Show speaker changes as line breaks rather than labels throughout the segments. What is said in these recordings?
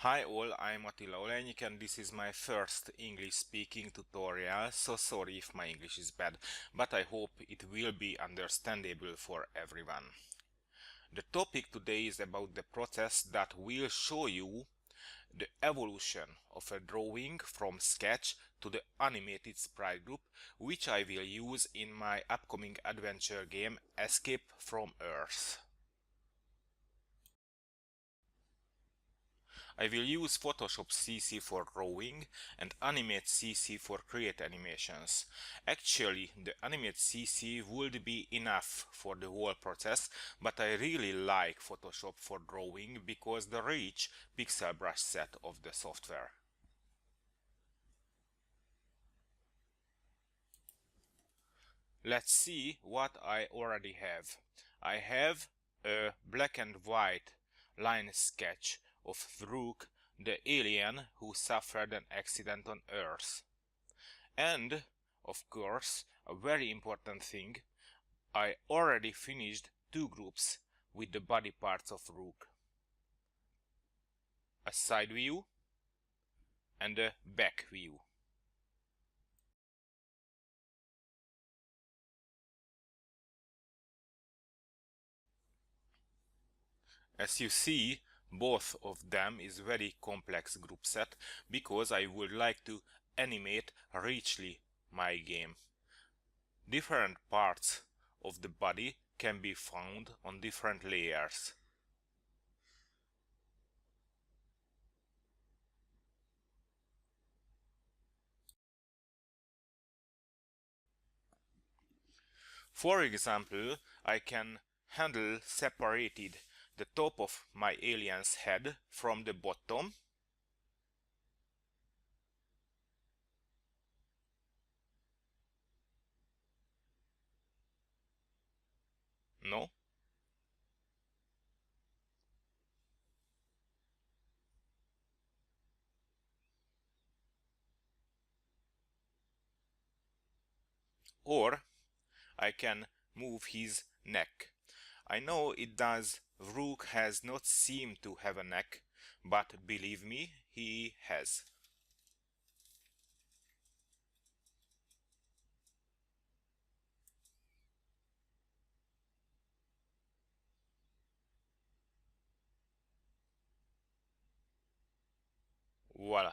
Hi all, I'm Attila Olejnik and this is my first English speaking tutorial, so sorry if my English is bad, but I hope it will be understandable for everyone. The topic today is about the process that will show you the evolution of a drawing from sketch to the animated sprite group, which I will use in my upcoming adventure game Escape from Earth. I will use Photoshop CC for drawing and Animate CC for create animations. Actually, the Animate CC would be enough for the whole process, but I really like Photoshop for drawing because the rich pixel brush set of the software. Let's see what I already have. I have a black and white line sketch of Wruuk, the alien who suffered an accident on Earth. And, of course, a very important thing, I already finished two groups with the body parts of Wruuk. A side view and a back view. As you see, both of them is very complex group set because I would like to animate richly my game. Different parts of the body can be found on different layers. For example, I can handle separated the top of my alien's head from the bottom. No. Or I can move his neck. I know it does. Wruuk has not seemed to have a neck, but believe me, he has. Voila.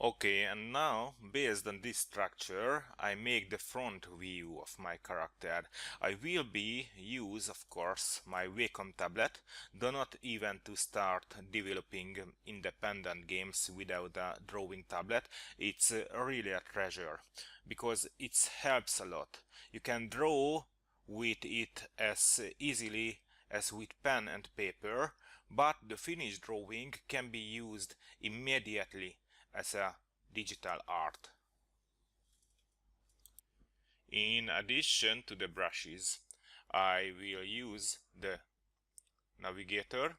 Okay, and now, based on this structure, I make the front view of my character. I will use, of course, my Wacom tablet, do not even to start developing independent games without a drawing tablet. It's really a treasure, because it helps a lot. You can draw with it as easily as with pen and paper, but the finished drawing can be used immediately as a digital art. In addition to the brushes, I will use the navigator,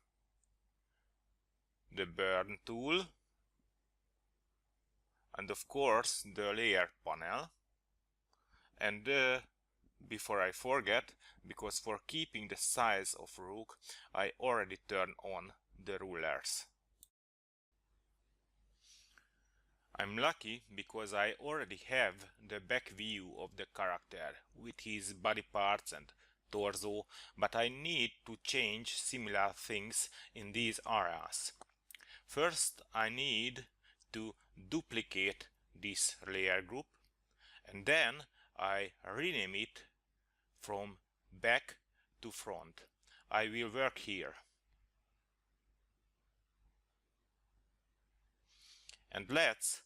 the burn tool, and of course the layer panel. And before I forget, because for keeping the size of Wruuk, I already turned on the rulers. I'm lucky because I already have the back view of the character with his body parts and torso, but I need to change similar things in these areas. First, I need to duplicate this layer group, and then I rename it from back to front. I will work here. And let's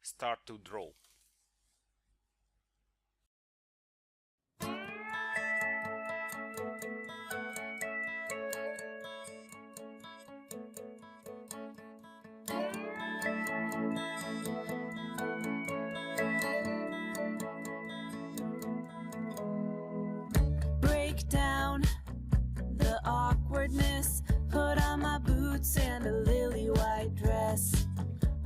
start to draw.
awkwardness, put on my boots and a lily white dress.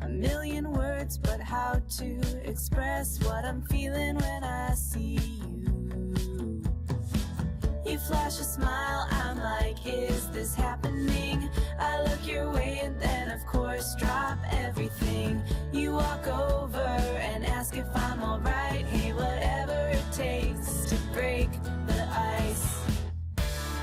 A million words, but how to express what I'm feeling when I see you. You flash a smile, I'm like, is this happening? I look your way and then of course drop everything. You walk over and ask if I'm alright. Hey, whatever it takes to break the ice.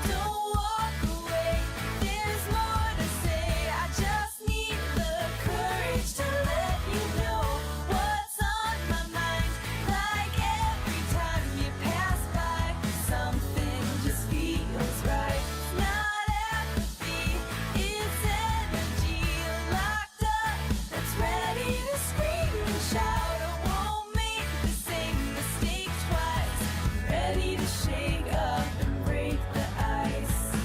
Don't walk away, there's more to say. I just need the courage to let you know what's on my mind. Like every time you pass by, something just feels right. It's not apathy, it's energy locked up that's ready to scream and shout. I won't make the same mistake twice. Ready to shake up and break the ice.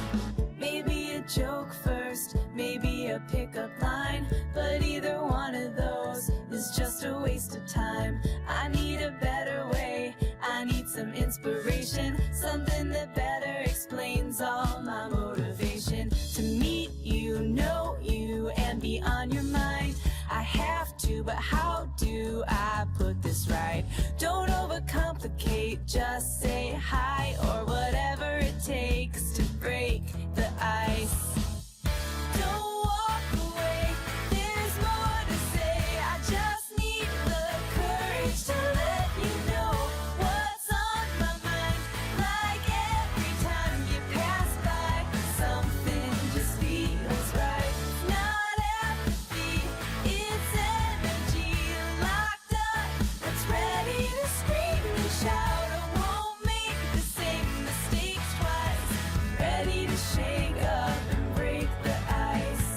Maybe a joke first, maybe a pickup line, but either one of those is just a waste of time. I need a better way, I need some inspiration, something that better explains all my motivation. To meet you, know you, and be on your mind. I have to, but how do I put this right? Don't overcomplicate, just say hi or whatever it takes to break the ice. Don't walk away, there's more to say. I just need the courage to let you know what's on my mind. Like every time you pass by, something just feels right. Not apathy, it's energy locked up that's ready to scream and shout. I won't make the same mistake twice. Ready to shake up and break the ice.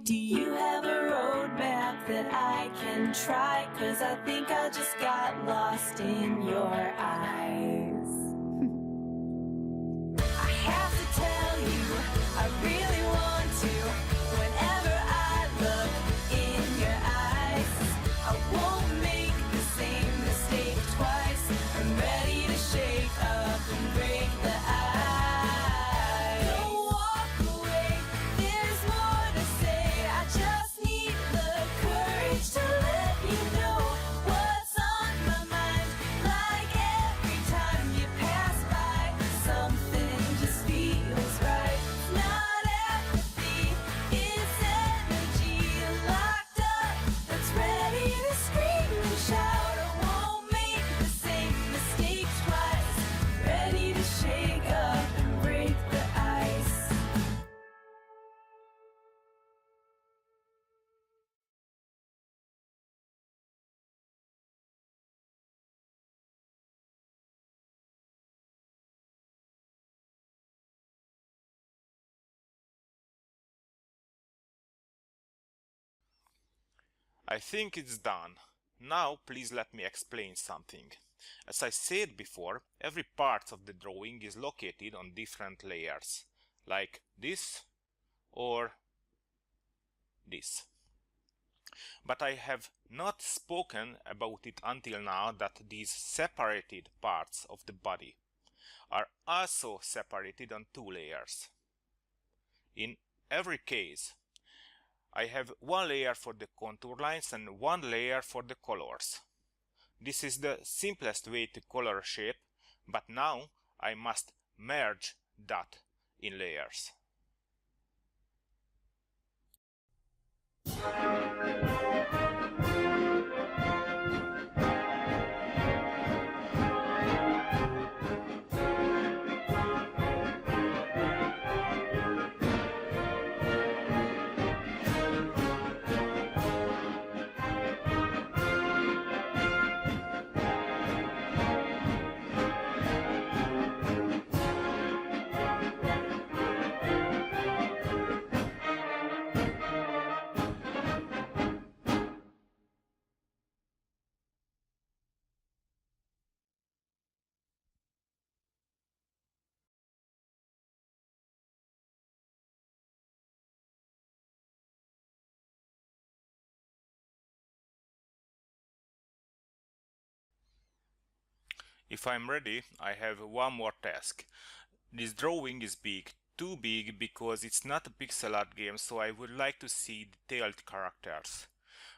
Do you have a roadmap that I can try? 'Cause I think I just got lost in your eyes. I have to tell you, I really want to. Whenever I look in your eyes, I won't make the same mistake twice. I'm ready to shake up and break the ice. Don't walk away, there's more to say. I just need the courage to let you know what's on my mind. Like every time you pass by, something just feels right. Not apathy, it's energy locked up that's ready to scream and shout. I won't make the same mistake twice. Ready to shake up and break the ice.
I think it's done. Now please let me explain something. As I said before, every part of the drawing is located on different layers, like this or this. But I have not spoken about it until now that these separated parts of the body are also separated on two layers. In every case, I have one layer for the contour lines and one layer for the colors. This is the simplest way to color a shape, but now I must merge that in layers. If I'm ready, I have one more task. This drawing is big, too big because it's not a pixel art game, so I would like to see detailed characters.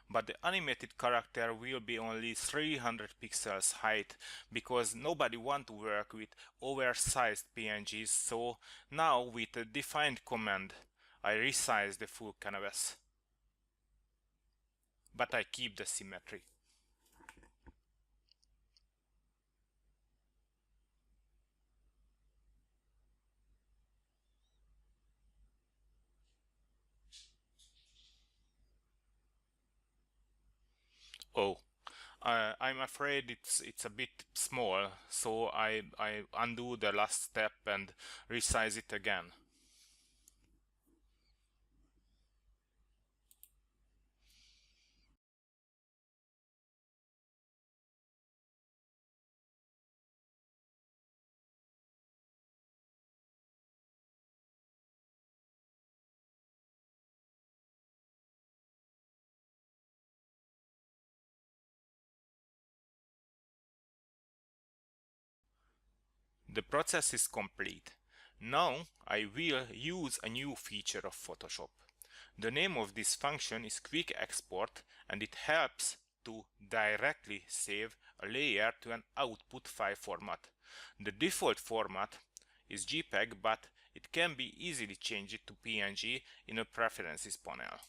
But the animated character will be only 300 pixels height because nobody wants to work with oversized PNGs, so now with a defined command I resize the full canvas. But I keep the symmetry. Oh, I'm afraid it's a bit small, so I undo the last step and resize it again. The process is complete. Now I will use a new feature of Photoshop. The name of this function is Quick Export, and it helps to directly save a layer to an output file format. The default format is JPEG, but it can be easily changed to PNG in a preferences panel.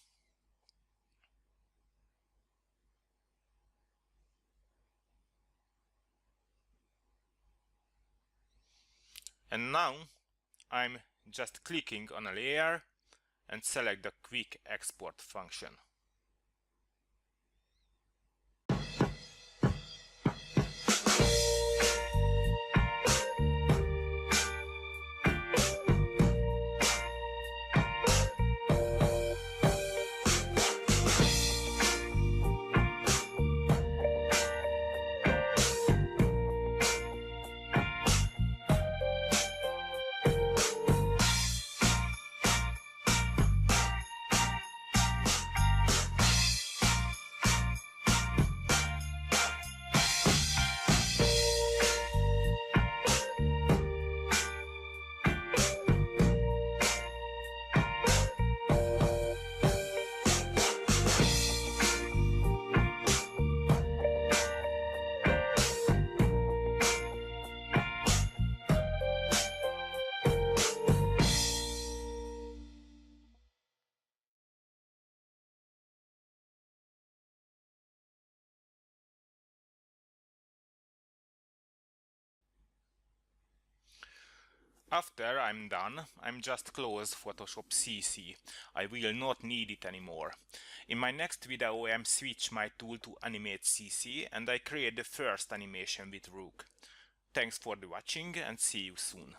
And now I'm just clicking on a layer and select the Quick Export function. After I'm done, I'm just close Photoshop CC. I will not need it anymore. In my next video I'm switch my tool to Animate CC and I create the first animation with Wruuk. Thanks for the watching and see you soon.